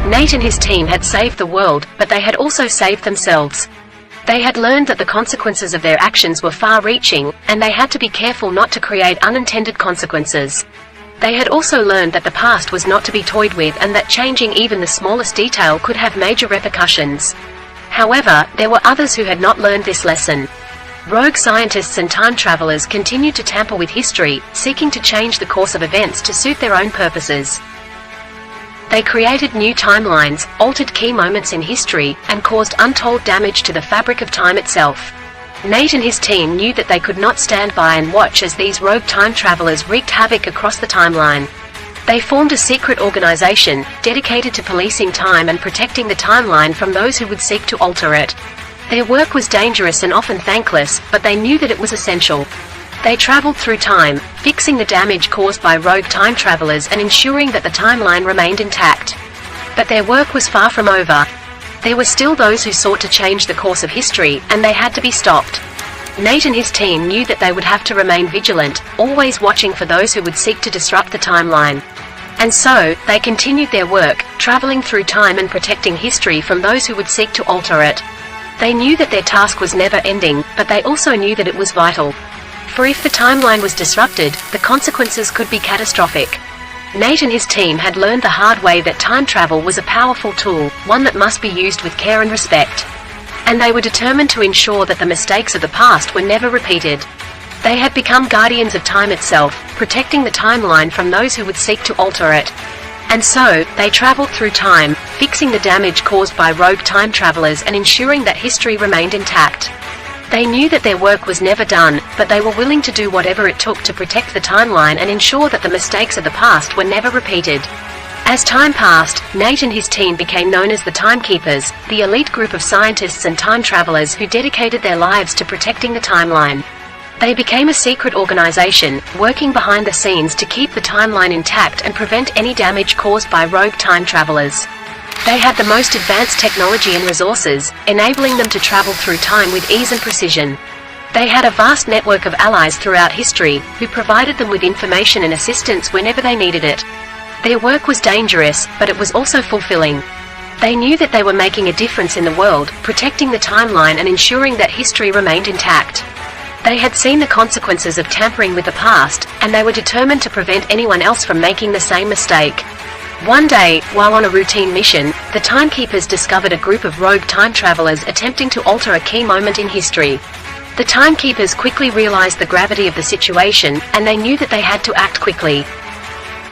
Nate and his team had saved the world, but they had also saved themselves. They had learned that the consequences of their actions were far-reaching, and they had to be careful not to create unintended consequences. They had also learned that the past was not to be toyed with and that changing even the smallest detail could have major repercussions. However, there were others who had not learned this lesson. Rogue scientists and time travelers continued to tamper with history, seeking to change the course of events to suit their own purposes. They created new timelines, altered key moments in history, and caused untold damage to the fabric of time itself. Nate and his team knew that they could not stand by and watch as these rogue time travelers wreaked havoc across the timeline. They formed a secret organization, dedicated to policing time and protecting the timeline from those who would seek to alter it. Their work was dangerous and often thankless, but they knew that it was essential. They traveled through time, fixing the damage caused by rogue time travelers and ensuring that the timeline remained intact. But their work was far from over. There were still those who sought to change the course of history, and they had to be stopped. Nate and his team knew that they would have to remain vigilant, always watching for those who would seek to disrupt the timeline. And so, they continued their work, traveling through time and protecting history from those who would seek to alter it. They knew that their task was never ending, but they also knew that it was vital. For if the timeline was disrupted, the consequences could be catastrophic. Nate and his team had learned the hard way that time travel was a powerful tool, one that must be used with care and respect. And they were determined to ensure that the mistakes of the past were never repeated. They had become guardians of time itself, protecting the timeline from those who would seek to alter it. And so, they traveled through time, fixing the damage caused by rogue time travelers and ensuring that history remained intact. They knew that their work was never done, but they were willing to do whatever it took to protect the timeline and ensure that the mistakes of the past were never repeated. As time passed, Nate and his team became known as the Timekeepers, the elite group of scientists and time travelers who dedicated their lives to protecting the timeline. They became a secret organization, working behind the scenes to keep the timeline intact and prevent any damage caused by rogue time travelers. They had the most advanced technology and resources, enabling them to travel through time with ease and precision. They had a vast network of allies throughout history, who provided them with information and assistance whenever they needed it. Their work was dangerous, but it was also fulfilling. They knew that they were making a difference in the world, protecting the timeline and ensuring that history remained intact. They had seen the consequences of tampering with the past, and they were determined to prevent anyone else from making the same mistake. One day, while on a routine mission, the Timekeepers discovered a group of rogue time travelers attempting to alter a key moment in history. The Timekeepers quickly realized the gravity of the situation, and they knew that they had to act quickly.